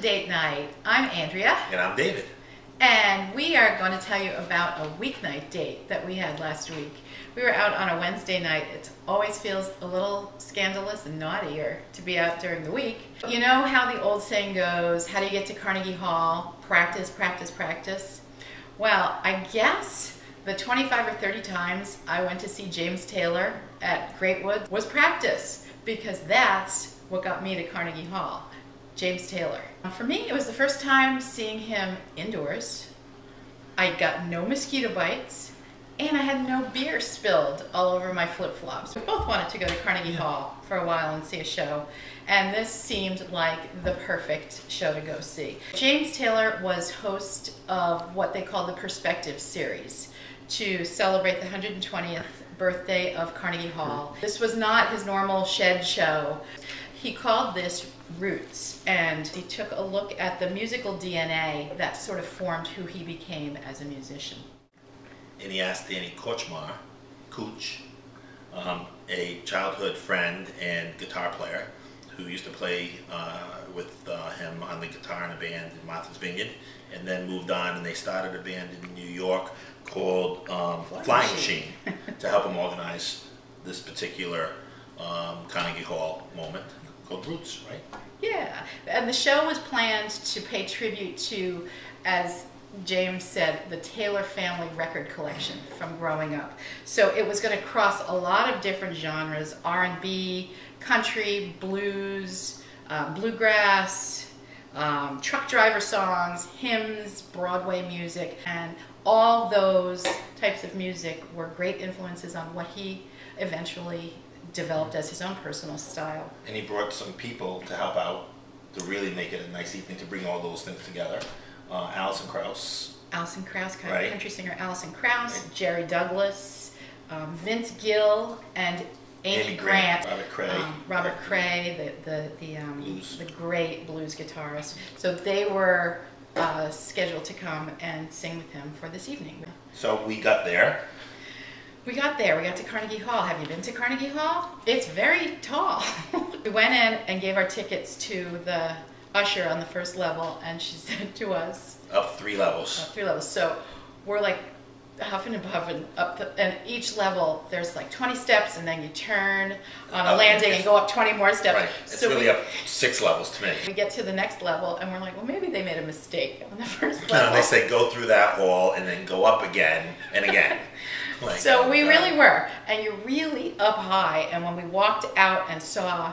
Date Night. I'm Andrea. And I'm David. And we are going to tell you about a weeknight date that we had last week. We were out on a Wednesday night. It always feels a little scandalous and naughtier to be out during the week. You know how the old saying goes, how do you get to Carnegie Hall? Practice, practice, practice. Well, I guess the 25 or 30 times I went to see James Taylor at Greatwood was practice, because that's what got me to Carnegie Hall. James Taylor. For me, it was the first time seeing him indoors. I got no mosquito bites, and I had no beer spilled all over my flip-flops. We both wanted to go to Carnegie Hall for a while and see a show, and this seemed like the perfect show to go see. James Taylor was host of what they call the Perspective series to celebrate the 120th birthday of Carnegie Hall. This was not his normal shed show. He called this Roots, and he took a look at the musical DNA that sort of formed who he became as a musician. And he asked Danny Kochmar, Cooch, a childhood friend and guitar player who used to play with him on the guitar in a band in Martha's Vineyard, and then moved on and they started a band in New York called Flying Machine to help him organize this particular Carnegie Hall moment called Roots, right? Yeah, and the show was planned to pay tribute to, as James said, the Taylor family record collection from growing up. So it was going to cross a lot of different genres: R&B, country, blues, bluegrass, truck driver songs, hymns, Broadway music, and all those types of music were great influences on what he eventually developed as his own personal style. And he brought some people to help out to really make it a nice evening, to bring all those things together. Alison Krauss, right. Country singer Alison Krauss, right. Jerry Douglas, Vince Gill, and Amy Grant, Robert Cray, the great blues guitarist. So they were scheduled to come and sing with him for this evening. So we got there. We got to Carnegie Hall. Have you been to Carnegie Hall? It's very tall. We went in and gave our tickets to the usher on the first level, and she said to us, Up 3 levels. Up 3 levels. So we're like huffing and puffing up, and each level there's like 20 steps, and then you turn on a landing and go up 20 more steps. Right. It's so really up 6 levels to me. We get to the next level, and we're like, well, maybe they made a mistake on the first level. No, they say go through that hall and then go up again and again. Like, so we really were, and you're really up high, and when we walked out and saw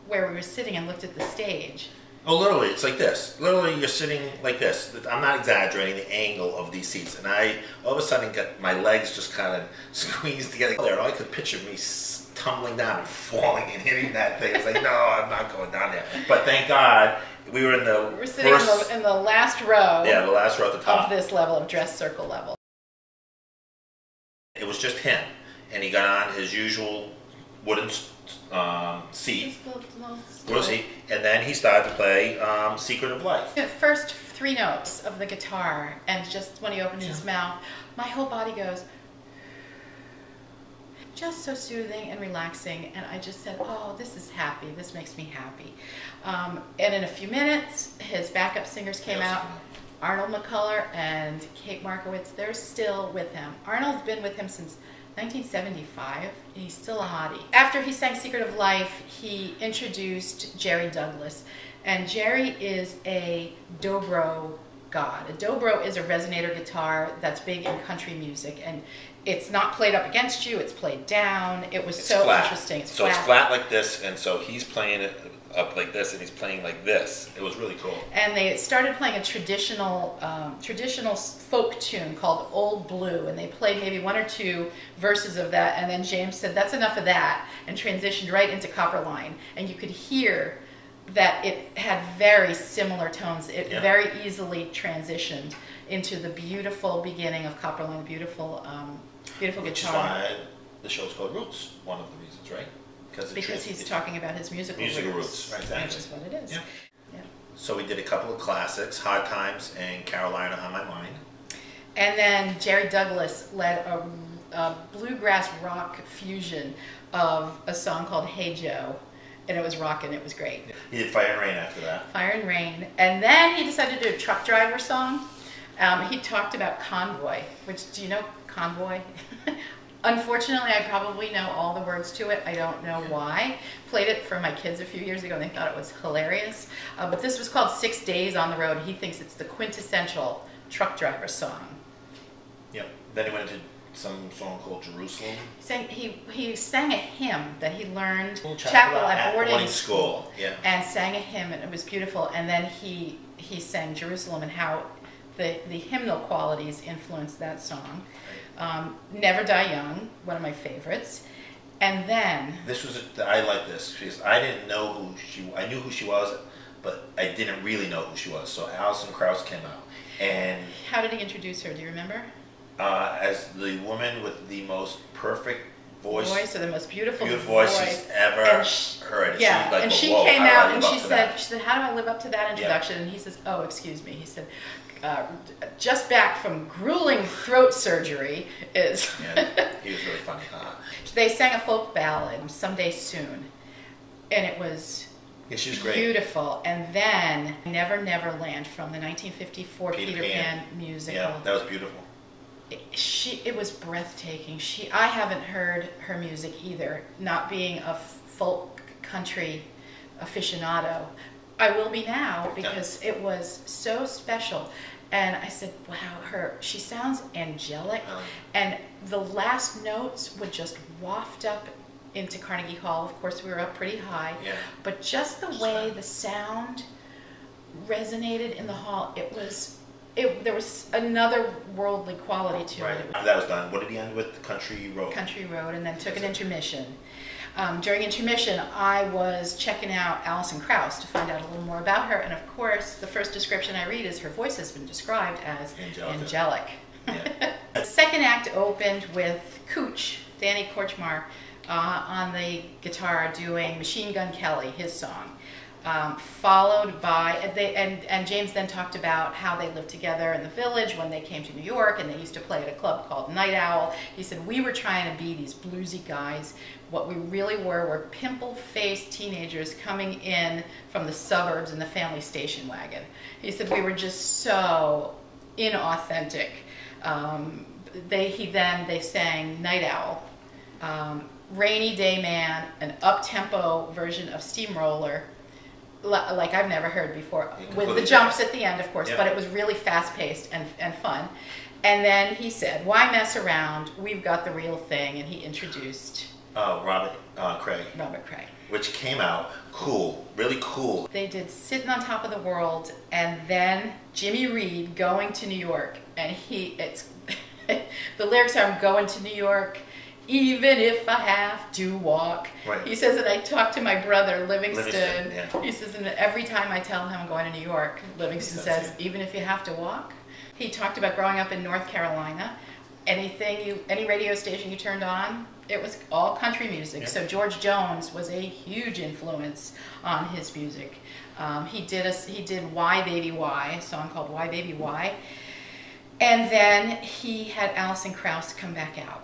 where we were sitting and looked at the stage. Oh, literally, it's like this. Literally, you're sitting like this. I'm not exaggerating the angle of these seats. And I, all of a sudden, got my legs just kind of squeezed together there. All I could picture me tumbling down and falling and hitting that thing. It's like, no, I'm not going down there. But thank God, we were in the We're sitting in the last row. Yeah, the last row at the top. Of this level, of dress circle level. It was just him. And he got on his usual wooden seat, and then he started to play Secret of Life. The first 3 notes of the guitar, and just when he opens his mouth, my whole body goes, just so soothing and relaxing, and I just said, oh, this is happy, this makes me happy. And in a few minutes, his backup singers came out, Arnold McCuller and Kate Markowitz. They're still with him. Arnold's been with him since 1975, and he's still a hottie. After he sang Secret of Life, he introduced Jerry Douglas, and Jerry is a dobro god. A dobro is a resonator guitar that's big in country music, and it's not played up against you, it's played down. It's so flat. Interesting. It's flat like this, and so he's playing it up like this, and he's playing like this. It was really cool. And they started playing a traditional folk tune called Old Blue, and they played maybe 1 or 2 verses of that, and then James said, that's enough of that, and transitioned right into Copperline. And you could hear that it had very similar tones. It very easily transitioned into the beautiful beginning of Copperline, the beautiful guitar. Which is why the show's called Roots, one of the reasons, right? Because he's talking about his musical roots. Right, exactly. Which is what it is. Yeah. Yeah. So we did a couple of classics, Hard Times and Carolina on My Mind. And then Jerry Douglas led a bluegrass rock fusion of a song called Hey Joe. and it was rocking. It was great. He did Fire and Rain after that. Fire and Rain. And then he decided to do a truck driver song. He talked about Convoy, which, do you know Convoy? Unfortunately, I probably know all the words to it. I don't know why. Played it for my kids a few years ago, and they thought it was hilarious. But this was called 6 Days on the Road. He thinks it's the quintessential truck driver song. Yep. Then he went into some song called Jerusalem. He sang a hymn that he learned Chapel at boarding school. Yeah. And sang a hymn, and it was beautiful. And then he sang Jerusalem and how the hymnal qualities influenced that song. Never Die Young, one of my favorites. And then I like this because I didn't know I knew who she was, but I didn't really know who she was. So Alison Krauss came out, and how did he introduce her? Do you remember? As the woman with the most perfect voice or the most beautiful voice she's ever heard. Yeah, and she came out and she said, "How do I live up to that introduction?" Yeah. And he says, "Oh, excuse me." He said, "Just back from grueling throat surgery is." Yeah, he was really funny. They sang a folk ballad, "Someday Soon," and it was she was great. Beautiful. And then Never Never Land from the 1954 Peter Pan musical. Yeah, that was beautiful. It was breathtaking. I haven't heard her music either, not being a folk country aficionado. I will be now because it was so special. And I said, wow, she sounds angelic. And the last notes would just waft up into Carnegie Hall. Of course, we were up pretty high. Yeah. But just the way the sound resonated in the hall, there was another worldly quality to it. That was done. What did he end with? Country Road. Country Road, and then took an intermission. During intermission, I was checking out Alison Krauss to find out a little more about her, and of course, the first description I read is her voice has been described as angelic. Yeah. The second act opened with Cooch, Danny Korchmar, on the guitar doing Machine Gun Kelly, his song. Followed by, and James then talked about how they lived together in the Village when they came to New York, and they used to play at a club called Night Owl. He said, we were trying to be these bluesy guys. What we really were pimple-faced teenagers coming in from the suburbs in the family station wagon. He said we were just so inauthentic. They sang Night Owl, Rainy Day Man, an up-tempo version of Steamroller, like I've never heard before, with the jumps at the end, of course, but it was really fast-paced and fun. And then he said, why mess around? We've got the real thing. And he introduced Robert Cray. Robert Cray. Which came out cool, really cool. They did Sitting on Top of the World, and then Jimmy Reed Going to New York. And the lyrics are, I'm going to New York, even if I have to walk. Right. He says that I talked to my brother, Livingston. Yeah. He says, and every time I tell him I'm going to New York, Livingston says, even if you have to walk. He talked about growing up in North Carolina. Any radio station you turned on, it was all country music. Yeah. So George Jones was a huge influence on his music. He did Why Baby Why, a song called Why Baby Why. And then he had Alison Krauss come back out.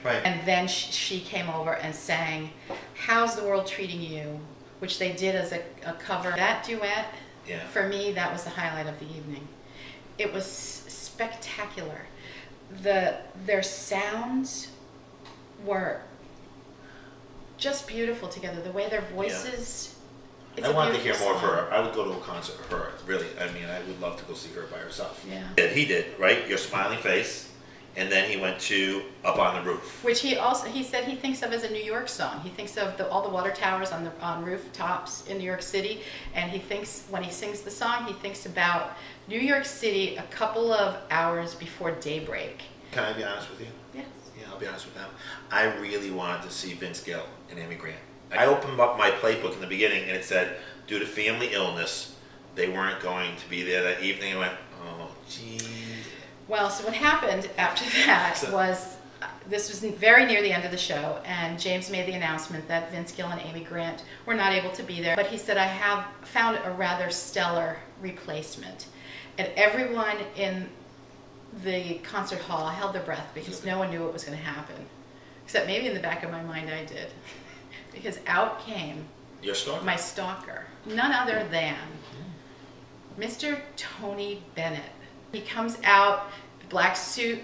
Right. And then she came over and sang How's the World Treating You, which they did as a cover. That duet, for me, that was the highlight of the evening. It was spectacular. Their sounds were just beautiful together. The way their voices... Yeah. I wanted to hear more of her. I would go to a concert of her, really. I mean, I would love to go see her by herself. Yeah. He did, right? Your Smiling Face. And then he went to Up on the Roof. Which he said he thinks of as a New York song. He thinks of all the water towers on rooftops in New York City. And he thinks, when he sings the song, he thinks about New York City a couple of hours before daybreak. Can I be honest with you? Yes. Yeah, I'll be honest with them. I really wanted to see Vince Gill and Amy Grant. I opened up my playbook in the beginning and it said, due to family illness, they weren't going to be there that evening. I went, oh, geez. Well, so what happened after that was, this was very near the end of the show, and James made the announcement that Vince Gill and Amy Grant were not able to be there. But he said, I have found a rather stellar replacement. And everyone in the concert hall held their breath because no one knew what was going to happen. Except maybe in the back of my mind I did. Because out came Your stalker? My stalker. None other than Mr. Tony Bennett. He comes out, black suit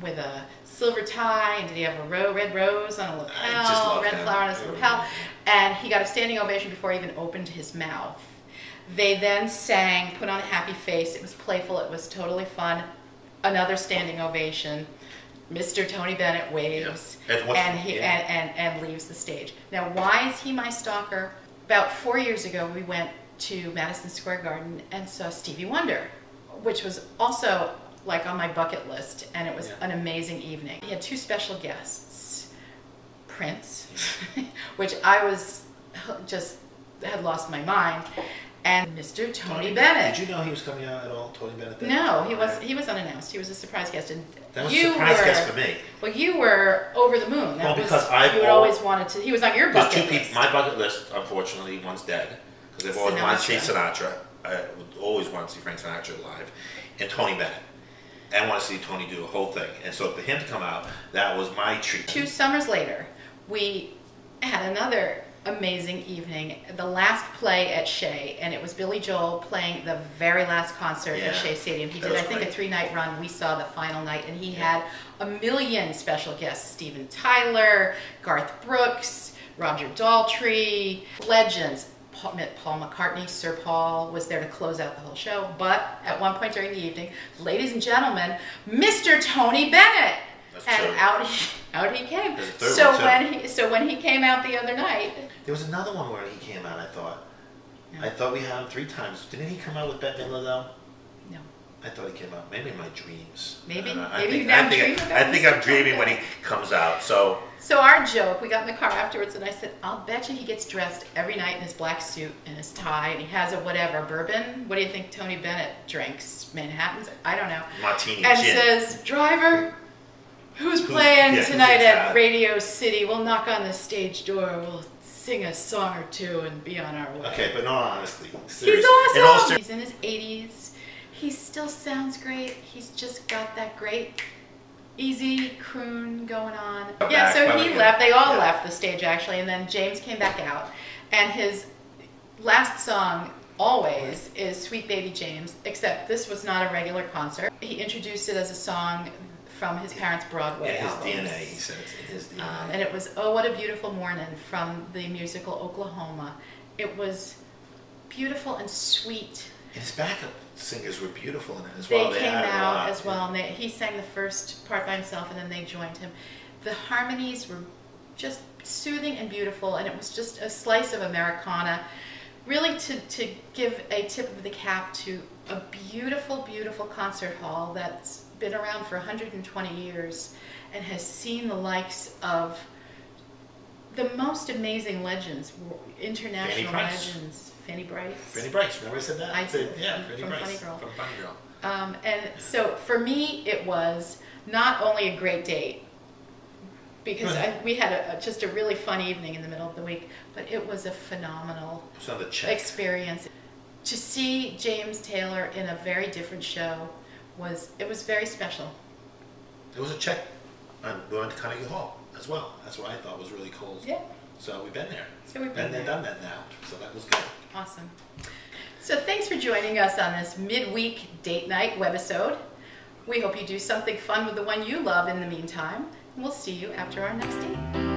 with a silver tie, and did he have a red rose on a lapel, red flower on his lapel, and he got a standing ovation before he even opened his mouth. They then sang, put on a happy face. It was playful. It was totally fun. Another standing ovation. Mr. Tony Bennett waves and leaves the stage. Now, why is he my stalker? About 4 years ago, we went to Madison Square Garden and saw Stevie Wonder, which was also like on my bucket list, and it was an amazing evening. He had two special guests, Prince, which I was just had lost my mind, and Mr. Tony Bennett. Did you know he was coming out at all, Tony Bennett? No, he was unannounced. He was a surprise guest, and that was a surprise guest for me. Well, you were over the moon. Well, because I've always wanted to. He was on your bucket list. There's two people. My bucket list, unfortunately, one's dead because I've always wanted to see Sinatra. I would always want to see Frank Sinatra live, and Tony Bennett. And I want to see Tony do a whole thing. And so for him to come out, that was my treat. 2 summers later, we had another amazing evening. The last play at Shea, and it was Billy Joel playing the very last concert at Shea Stadium. He did, I think, a 3-night run. We saw the final night, and he had a million special guests. Steven Tyler, Garth Brooks, Roger Daltrey, legends. Paul McCartney, Sir Paul, was there to close out the whole show. But at one point during the evening, ladies and gentlemen, Mr. Tony Bennett. And out he came. So when he came out the other night, there was another one where he came out. I thought, I thought we had him 3 times. Didn't he come out with Bette Midler though? No. I thought he came out. Maybe in my dreams. Maybe. I think I'm dreaming when he comes out. So our joke, we got in the car afterwards, and I said, I'll bet you he gets dressed every night in his black suit and his tie, and he has a whatever, bourbon. What do you think Tony Bennett drinks? Manhattans? I don't know. Martini and gin. Says, driver, who's playing tonight at Radio City? We'll knock on the stage door. We'll sing a song or two and be on our way. Okay, but no, honestly. He's awesome. He's in his 80s. He still sounds great. He's just got that great easy croon going on. Yeah, so he left. They all left the stage, actually, and then James came back out. And his last song, always, is Sweet Baby James, except this was not a regular concert. He introduced it as a song from his parents' Broadway albums. In his DNA, he said it's in his DNA. And it was Oh What a Beautiful Morning from the musical Oklahoma. It was beautiful and sweet. His backup singers were beautiful in it as well. They came out as well, and he sang the first part by himself, and then they joined him. The harmonies were just soothing and beautiful, and it was just a slice of Americana, really to give a tip of the cap to a beautiful, beautiful concert hall that's been around for 120 years and has seen the likes of the most amazing legends, international legends. Fanny Bryce. Fanny Bryce, remember I said that? I did. Yeah, Fanny Bryce. Funny Girl. From Funny Girl. And so for me, it was not only a great date, because we had just a really fun evening in the middle of the week, but it was a phenomenal experience. To see James Taylor in a very different show was very special. It was a check. We went to Carnegie Hall as well. That's what I thought was really cool. Yeah. So we've been there. So we've been there. And they've done that now. So that was good. Awesome. So thanks for joining us on this midweek date night webisode. We hope you do something fun with the one you love in the meantime. And we'll see you after our next date.